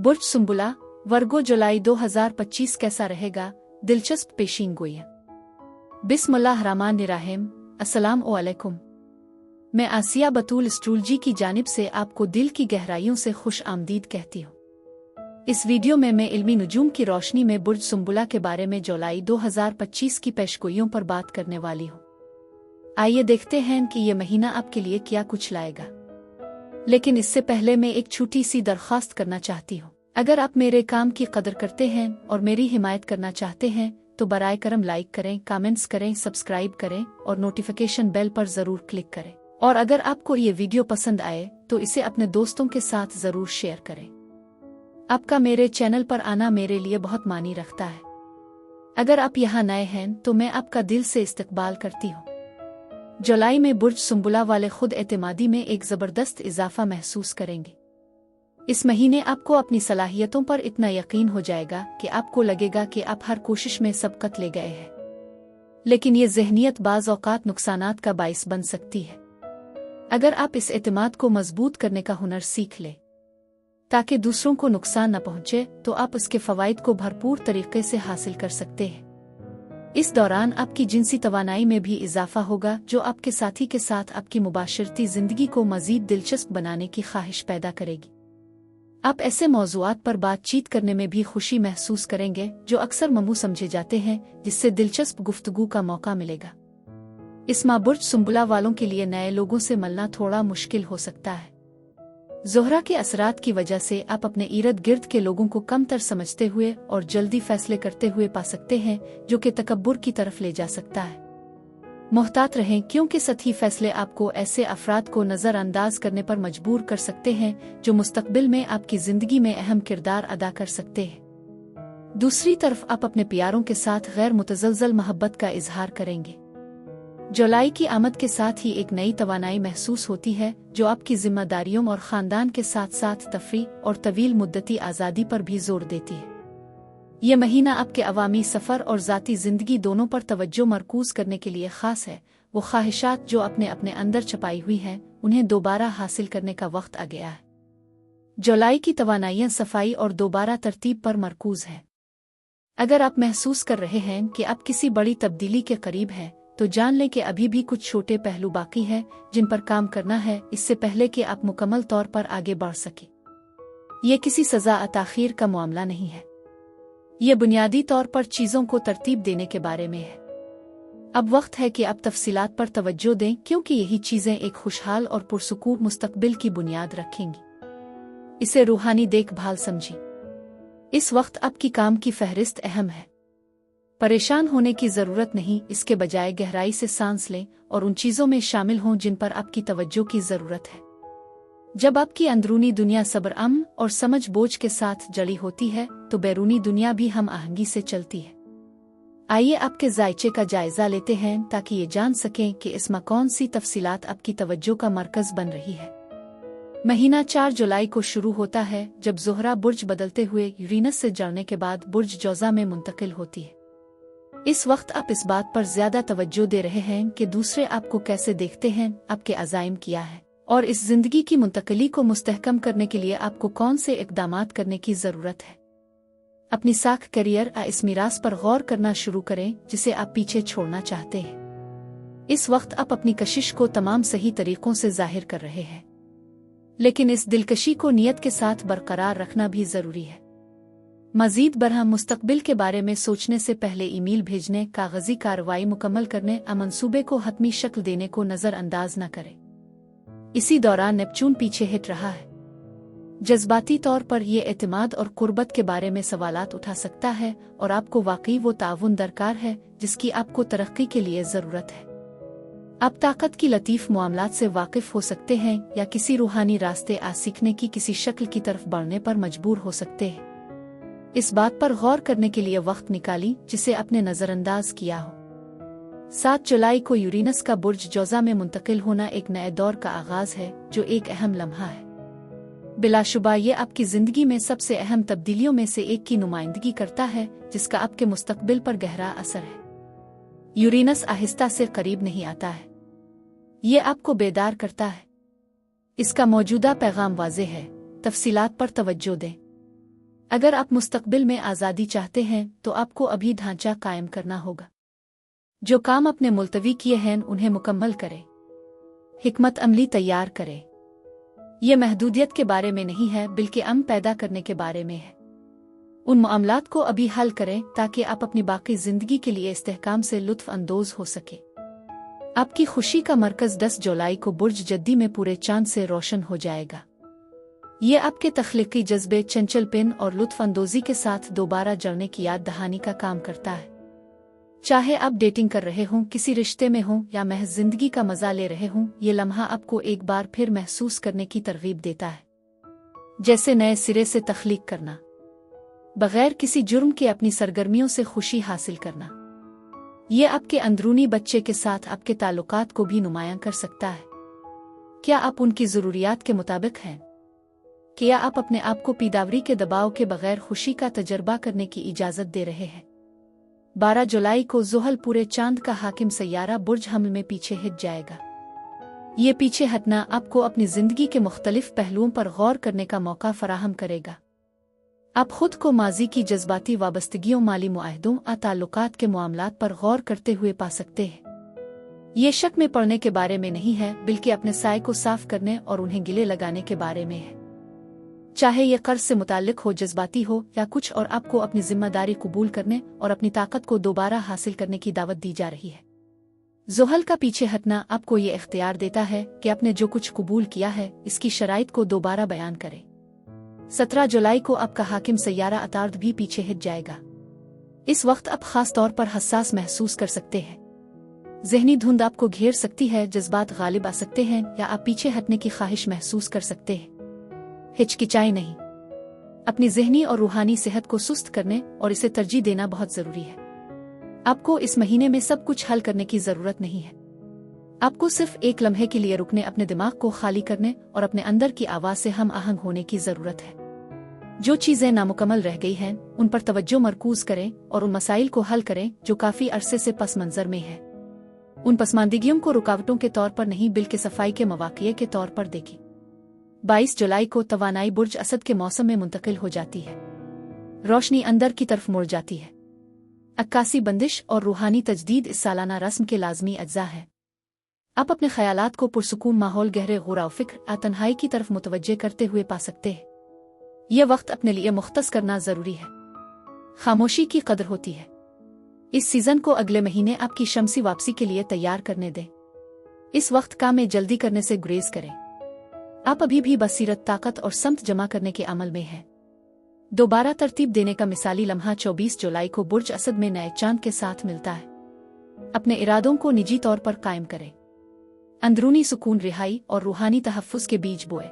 बुर्ज सुंबुला, वर्गो, जुलाई 2025 कैसा रहेगा? दिलचस्प पेशीन गोइयां। बिस्मिल्लाहिर्रहमानिर्रहीम। अस्सलाम वालेकुम। मैं आसिया बतूल एस्ट्रोलॉजी की जानिब से आपको दिल की गहराइयों से खुश आमदीद कहती हूँ। इस वीडियो में मैं इल्मी नुजूम की रोशनी में बुर्ज सुंबुला के बारे में जुलाई 2025 की पेशगोइयों पर बात करने वाली हूँ। आइए देखते हैं कि ये महीना आपके लिए क्या कुछ लाएगा। लेकिन इससे पहले मैं एक छोटी सी दरख्वास्त करना चाहती हूँ। अगर आप मेरे काम की कदर करते हैं और मेरी हिमायत करना चाहते हैं तो बराए करम लाइक करें, कमेंट्स करें, सब्सक्राइब करें और नोटिफिकेशन बेल पर ज़रूर क्लिक करें। और अगर आपको ये वीडियो पसंद आए तो इसे अपने दोस्तों के साथ ज़रूर शेयर करें। आपका मेरे चैनल पर आना मेरे लिए बहुत मानी रखता है। अगर आप यहाँ नए हैं तो मैं आपका दिल से इस्तकबाल करती हूँ। जुलाई में बुर्ज सुंबुला वाले खुद एतमादी में एक ज़बरदस्त इजाफा महसूस करेंगे। इस महीने आपको अपनी सलाहियतों पर इतना यकीन हो जाएगा कि आपको लगेगा कि आप हर कोशिश में सबकत ले गए हैं। लेकिन ये ज़हनियत बाज़ औक़ात नुकसानात का बाइस बन सकती है। अगर आप इस एतमाद को मजबूत करने का हुनर सीख लें ताकि दूसरों को नुकसान न पहुंचे तो आप इसके फ़वाइद को भरपूर तरीके से हासिल कर सकते हैं। इस दौरान आपकी जिनसी तवानाई में भी इजाफा होगा जो आपके साथी के साथ आपकी मुबाशरती ज़िंदगी को मज़ीद दिलचस्प बनाने की ख्वाहिश पैदा करेगी। आप ऐसे मौज़ूआत पर बातचीत करने में भी खुशी महसूस करेंगे जो अक्सर ममू समझे जाते हैं, जिससे दिलचस्प गुफ्तगू का मौका मिलेगा। इस माह बुर्ज सुंबुला वालों के लिए नए लोगों से मिलना थोड़ा मुश्किल हो सकता है। ज़ोहरा के असरात की वजह से आप अपने इर्द गिर्द के लोगों को कमतर समझते हुए और जल्दी फैसले करते हुए पा सकते हैं, जो कि तकब्बुर की तरफ ले जा सकता है। मोहतात रहें क्योंकि सतही फैसले आपको ऐसे अफराद को नज़रअंदाज करने पर मजबूर कर सकते हैं जो मुस्तकबिल में आपकी ज़िंदगी में अहम किरदार अदा कर सकते हैं। दूसरी तरफ आप अपने प्यारों के साथ गैर मुतज़लज़ल मोहब्बत का इजहार करेंगे। जुलाई की आमद के साथ ही एक नई तवानाई महसूस होती है जो आपकी जिम्मेदारियों और ख़ानदान के साथ साथ तफरी और तवील मुद्दती आज़ादी पर भी जोर देती है। यह महीना आपके अवामी सफ़र और ज़ाती ज़िंदगी दोनों पर तवज्जो मरकूज करने के लिए ख़ास है। वो ख्वाहिशात जो आपने अपने अंदर छपाई हुई हैं उन्हें दोबारा हासिल करने का वक्त आ गया है। जुलाई की तवानाइयाँ सफाई और दोबारा तरतीब पर मरकूज हैं। अगर आप महसूस कर रहे हैं कि आप किसी बड़ी तब्दीली के करीब हैं तो जान लें कि अभी भी कुछ छोटे पहलू बाकी हैं जिन पर काम करना है इससे पहले कि आप मुकम्मल तौर पर आगे बढ़ सकें। यह किसी सज़ा या ताख़ीर का मामला नहीं है। यह बुनियादी तौर पर चीज़ों को तरतीब देने के बारे में है। अब वक्त है कि आप तफसीलात पर तवज्जो दें क्योंकि यही चीज़ें एक खुशहाल और पुरसुकून मुस्तकबिल की बुनियाद रखेंगी। इसे रूहानी देखभाल समझें। इस वक्त आपकी काम की फहरिस्त अहम है। परेशान होने की ज़रूरत नहीं, इसके बजाय गहराई से सांस लें और उन चीज़ों में शामिल हों जिन पर आपकी तवज्जो की ज़रूरत है। जब आपकी अंदरूनी दुनिया सब्र, अमन और समझ बोझ के साथ जड़ी होती है तो बैरूनी दुनिया भी हम आहंगी से चलती है। आइए आपके जायचे का जायज़ा लेते हैं ताकि ये जान सकें कि इसमें कौन सी तफसीलात आपकी तवज्जो का मरकज़ बन रही है। महीना 4 जुलाई को शुरू होता है जब ज़ोहरा बुर्ज बदलते हुए यूरेनस से जुड़ने के बाद बुर्ज जौज़ा में मुंतकिल होती है। इस वक्त आप इस बात पर ज्यादा तवज्जो दे रहे हैं कि दूसरे आपको कैसे देखते हैं, आपके अज़ाइम क्या है और इस जिंदगी की मुंतकली को मुस्तहकम करने के लिए आपको कौन से इक़दामात करने की ज़रूरत है। अपनी साख, करियर या इस मीरास पर गौर करना शुरू करें जिसे आप पीछे छोड़ना चाहते हैं। इस वक्त आप अपनी कशिश को तमाम सही तरीकों से जाहिर कर रहे हैं, लेकिन इस दिलकशी को नियत के साथ बरकरार रखना भी ज़रूरी है। मज़ीद बरहम मुस्तकबिल के बारे में सोचने से पहले ईमेल भेजने, कागज़ी कार्रवाई मुकम्मल करने या मंसूबे को हतमी शक्ल देने को नज़रअंदाज न करें। इसी दौरान नेपच्यून पीछे हिट रहा है। जज्बाती तौर पर यह एतमाद और कुर्बत के बारे में सवालात उठा सकता है और आपको वाकई वो ताउन दरकार है जिसकी आपको तरक्की के लिए ज़रूरत है। आप ताकत की लतीफ़ मामलात से वाकिफ़ हो सकते हैं या किसी रूहानी रास्ते आ सीखने की किसी शक्ल की तरफ बढ़ने पर मजबूर हो सकते हैं। इस बात पर गौर करने के लिए वक्त निकाली जिसे आपने नज़रअंदाज किया हो। 7 जुलाई को यूरेनस का बुर्ज जौज़ा में मुंतकिल होना एक नए दौर का आगाज़ है जो एक अहम लम्हा है। बिलाशुबा ये आपकी ज़िंदगी में सबसे अहम तब्दीलियों में से एक की नुमाइंदगी करता है जिसका आपके मुस्तकबिल पर गहरा असर है। यूरेनस आहिस्ता से करीब नहीं आता है, ये आपको बेदार करता है। इसका मौजूदा पैगाम वाज़ेह है, तफसीलात पर तवज्जो दें। अगर आप मुस्तकबिल में आज़ादी चाहते हैं तो आपको अभी ढांचा कायम करना होगा। जो काम अपने मुलतवी किए हैं उन्हें मुकम्मल करें, हिकमत अमली तैयार करें। ये महदूदियत के बारे में नहीं है बल्कि अमन पैदा करने के बारे में है। उन मामलात को अभी हल करें ताकि आप अपनी बाकी जिंदगी के लिए इस्तेहकाम से लुत्फ अंदोज हो सके। आपकी खुशी का मरकज 10 जुलाई को बुर्ज जद्दी में पूरे चांद से रोशन हो जाएगा। ये आपके तख्लीकी जज्बे, चंचलपन और लुत्फ अंदोजी के साथ दोबारा जड़ने की याद दहानी का काम करता है। चाहे आप डेटिंग कर रहे हों, किसी रिश्ते में हों या महज जिंदगी का मजा ले रहे हों, ये लम्हा आपको एक बार फिर महसूस करने की तरगीब देता है जैसे नए सिरे से तख्लीक करना, बगैर किसी जुर्म के अपनी सरगर्मियों से खुशी हासिल करना। ये आपके अंदरूनी बच्चे के साथ आपके ताल्लुकात को भी नुमायां कर सकता है। क्या आप उनकी ज़रूरियात के मुताबिक हैं? क्या आप अपने आप को पीदावरी के दबाव के बगैर खुशी का तजर्बा करने की इजाज़त दे रहे हैं? 12 जुलाई को ज़ुहल पूरे चांद का हाकिम सैयारा बुर्ज हमल में पीछे हट जाएगा। ये पीछे हटना आपको अपनी ज़िंदगी के मुख्तलिफ पहलुओं पर गौर करने का मौका फराहम करेगा। आप खुद को माजी की जज्बाती वाबस्तगियों, माली मुआहदों और ताल्लुकात के मामलात पर गौर करते हुए पा सकते हैं। ये शक में पड़ने के बारे में नहीं है बल्कि अपने साए को साफ करने और उन्हें गिले लगाने के बारे में है। चाहे ये कर्ज से मुताल्लिक हो, जज्बाती हो या कुछ और, आपको अपनी जिम्मेदारी कबूल करने और अपनी ताकत को दोबारा हासिल करने की दावत दी जा रही है। ज़ुहल का पीछे हटना आपको ये इख्तियार देता है कि आपने जो कुछ कबूल किया है इसकी शराइत को दोबारा बयान करें। 17 जुलाई को आपका हाकिम सैयारा अतार्द भी पीछे हट जाएगा। इस वक्त आप खास तौर पर हसास महसूस कर सकते हैं। ज़हनी धुंध आपको घेर सकती है, जज्बात गालिब आ सकते हैं या आप पीछे हटने की ख्वाहिश महसूस कर सकते हैं। हिचकिचाई नहीं। अपनी ज़हनी और रूहानी सेहत को सुस्त करने और इसे तरजीह देना बहुत ज़रूरी है। आपको इस महीने में सब कुछ हल करने की ज़रूरत नहीं है। आपको सिर्फ एक लम्हे के लिए रुकने, अपने दिमाग को खाली करने और अपने अंदर की आवाज़ से हम आहंग होने की ज़रूरत है। जो चीज़ें नामुकम्मल रह गई हैं उन पर तवज्जो मरकूज़ करें और उन मसाइल को हल करें जो काफ़ी अरसे से पस मंज़र में है। उन पसमानदगियों को रुकावटों के तौर पर नहीं बल्कि सफाई के मौक़े के तौर पर देखें। 22 जुलाई को तवानाई बुर्ज असद के मौसम में मुंतकिल हो जाती है। रोशनी अंदर की तरफ मुड़ जाती है। अक्कासी बंदिश और रूहानी तजदीद इस सालाना रस्म के लाजमी अज्जा है। आप अपने ख्यालात को पुरसुकून माहौल, गहरे गौर फिक्र और तन्हाई की तरफ मुतवज्जे करते हुए पा सकते हैं। यह वक्त अपने लिए मुख्तस करना ज़रूरी है। खामोशी की कदर होती है। इस सीज़न को अगले महीने आपकी शमसी वापसी के लिए तैयार करने दें। इस वक्त काम में जल्दी करने से गुरेज करें। आप अभी भी बसीरत, ताकत और समत जमा करने के अमल में हैं। दोबारा तरतीब देने का मिसाली लम्हा 24 जुलाई को बुर्ज असद में नए चांद के साथ मिलता है। अपने इरादों को निजी तौर पर कायम करें। अंदरूनी सुकून, रिहाई और रूहानी तहफ़्फ़ुज़ के बीज बोए।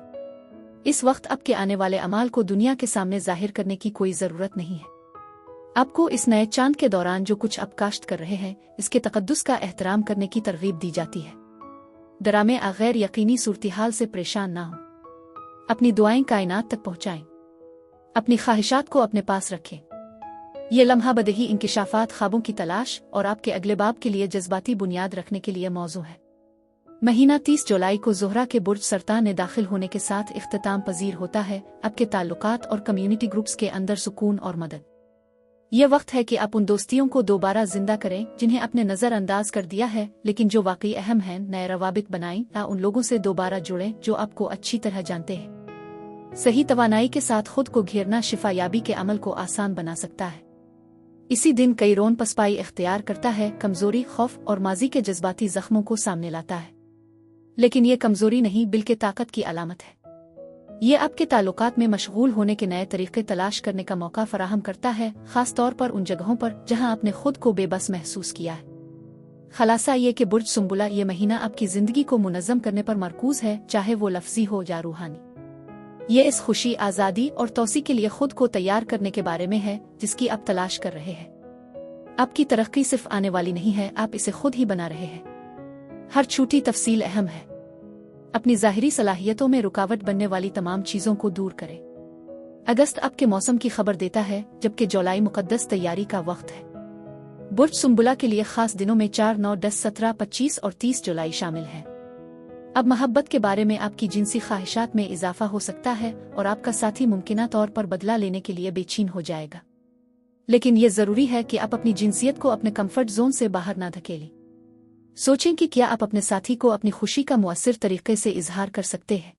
इस वक्त आपके आने वाले अमाल को दुनिया के सामने जाहिर करने की कोई ज़रूरत नहीं है। आपको इस नए चांद के दौरान जो कुछ आप काश्त कर रहे हैं इसके तक़द्दुस का एहतराम करने की तरगीब दी जाती है। डरामे आ गैर यकीनी सूरत-ए-हाल से परेशान ना हो। अपनी दुआएं कायनात तक पहुंचाएं। अपनी ख्वाहिशात को अपने पास रखें। ये लम्हा बदही इंकिशाफात, ख्वाबों की तलाश और आपके अगले बाब के लिए जज्बाती बुनियाद रखने के लिए मौजू है। महीना 30 जुलाई को ज़ोहरा के बुर्ज सरतान में दाखिल होने के साथ इख्तिताम पजीर होता है। आपके ताल्लुकात और कम्युनिटी ग्रुप्स के अंदर सुकून और मदद। यह वक्त है कि आप उन दोस्तियों को दोबारा जिंदा करें जिन्हें आपने नज़रअंदाज कर दिया है लेकिन जो वाकई अहम हैं। नए रवाबित बनाएं या उन लोगों से दोबारा जुड़ें जो आपको अच्छी तरह जानते हैं। सही तवानाई के साथ खुद को घेरना शिफायाबी के अमल को आसान बना सकता है। इसी दिन कई रोन पसपाई इख्तियार करता है, कमजोरी, खौफ और माजी के जज्बाती जख्मों को सामने लाता है। लेकिन ये कमजोरी नहीं बल्कि ताकत की अलामत है। ये आपके ताल्लुकात में मशगूल होने के नए तरीके तलाश करने का मौका फराहम करता है, खास तौर पर उन जगहों पर जहां आपने खुद को बेबस महसूस किया है। खलासा ये कि बुर्ज सुंबुला ये महीना आपकी जिंदगी को मुनज़्ज़म करने पर मरकूज है, चाहे वो लफ्जी हो या रूहानी। ये इस खुशी, आज़ादी और तौसी के लिए खुद को तैयार करने के बारे में है जिसकी आप तलाश कर रहे हैं। आपकी तरक्की सिर्फ आने वाली नहीं है, आप इसे खुद ही बना रहे हैं। हर छोटी तफसील अहम है। अपनी ज़ाहिरी सलाहियतों में रुकावट बनने वाली तमाम चीज़ों को दूर करें। अगस्त आपके मौसम की खबर देता है जबकि जुलाई मुकद्दस तैयारी का वक्त है। बुर्ज सुंबुला के लिए खास दिनों में 4, 9, 10, 17, 25 और 30 जुलाई शामिल हैं। अब मोहब्बत के बारे में आपकी जिनसी ख्वाहिशात में इजाफा हो सकता है और आपका साथी मुमकिना तौर पर बदला लेने के लिए बेचैन हो जाएगा। लेकिन यह ज़रूरी है कि आप अपनी जिनसियत को अपने कंफर्ट जोन से बाहर ना धकेलें। सोचें कि क्या आप अपने साथी को अपनी खुशी का मुअस्सिर तरीके से इजहार कर सकते हैं।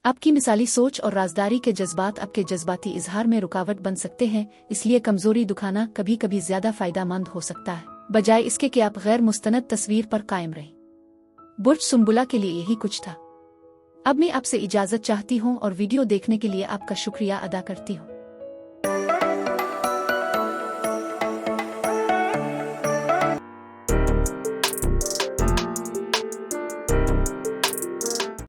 आपकी मिसाली सोच और राजदारी के जज्बात आपके जज्बाती इजहार में रुकावट बन सकते हैं, इसलिए कमजोरी दिखाना कभी कभी ज्यादा फायदेमंद हो सकता है, बजाय इसके कि आप गैर मुस्तनद तस्वीर पर कायम रहें। बुर्ज सुंबुला के लिए यही कुछ था। अब मैं आपसे इजाजत चाहती हूँ और वीडियो देखने के लिए आपका शुक्रिया अदा करती हूँ।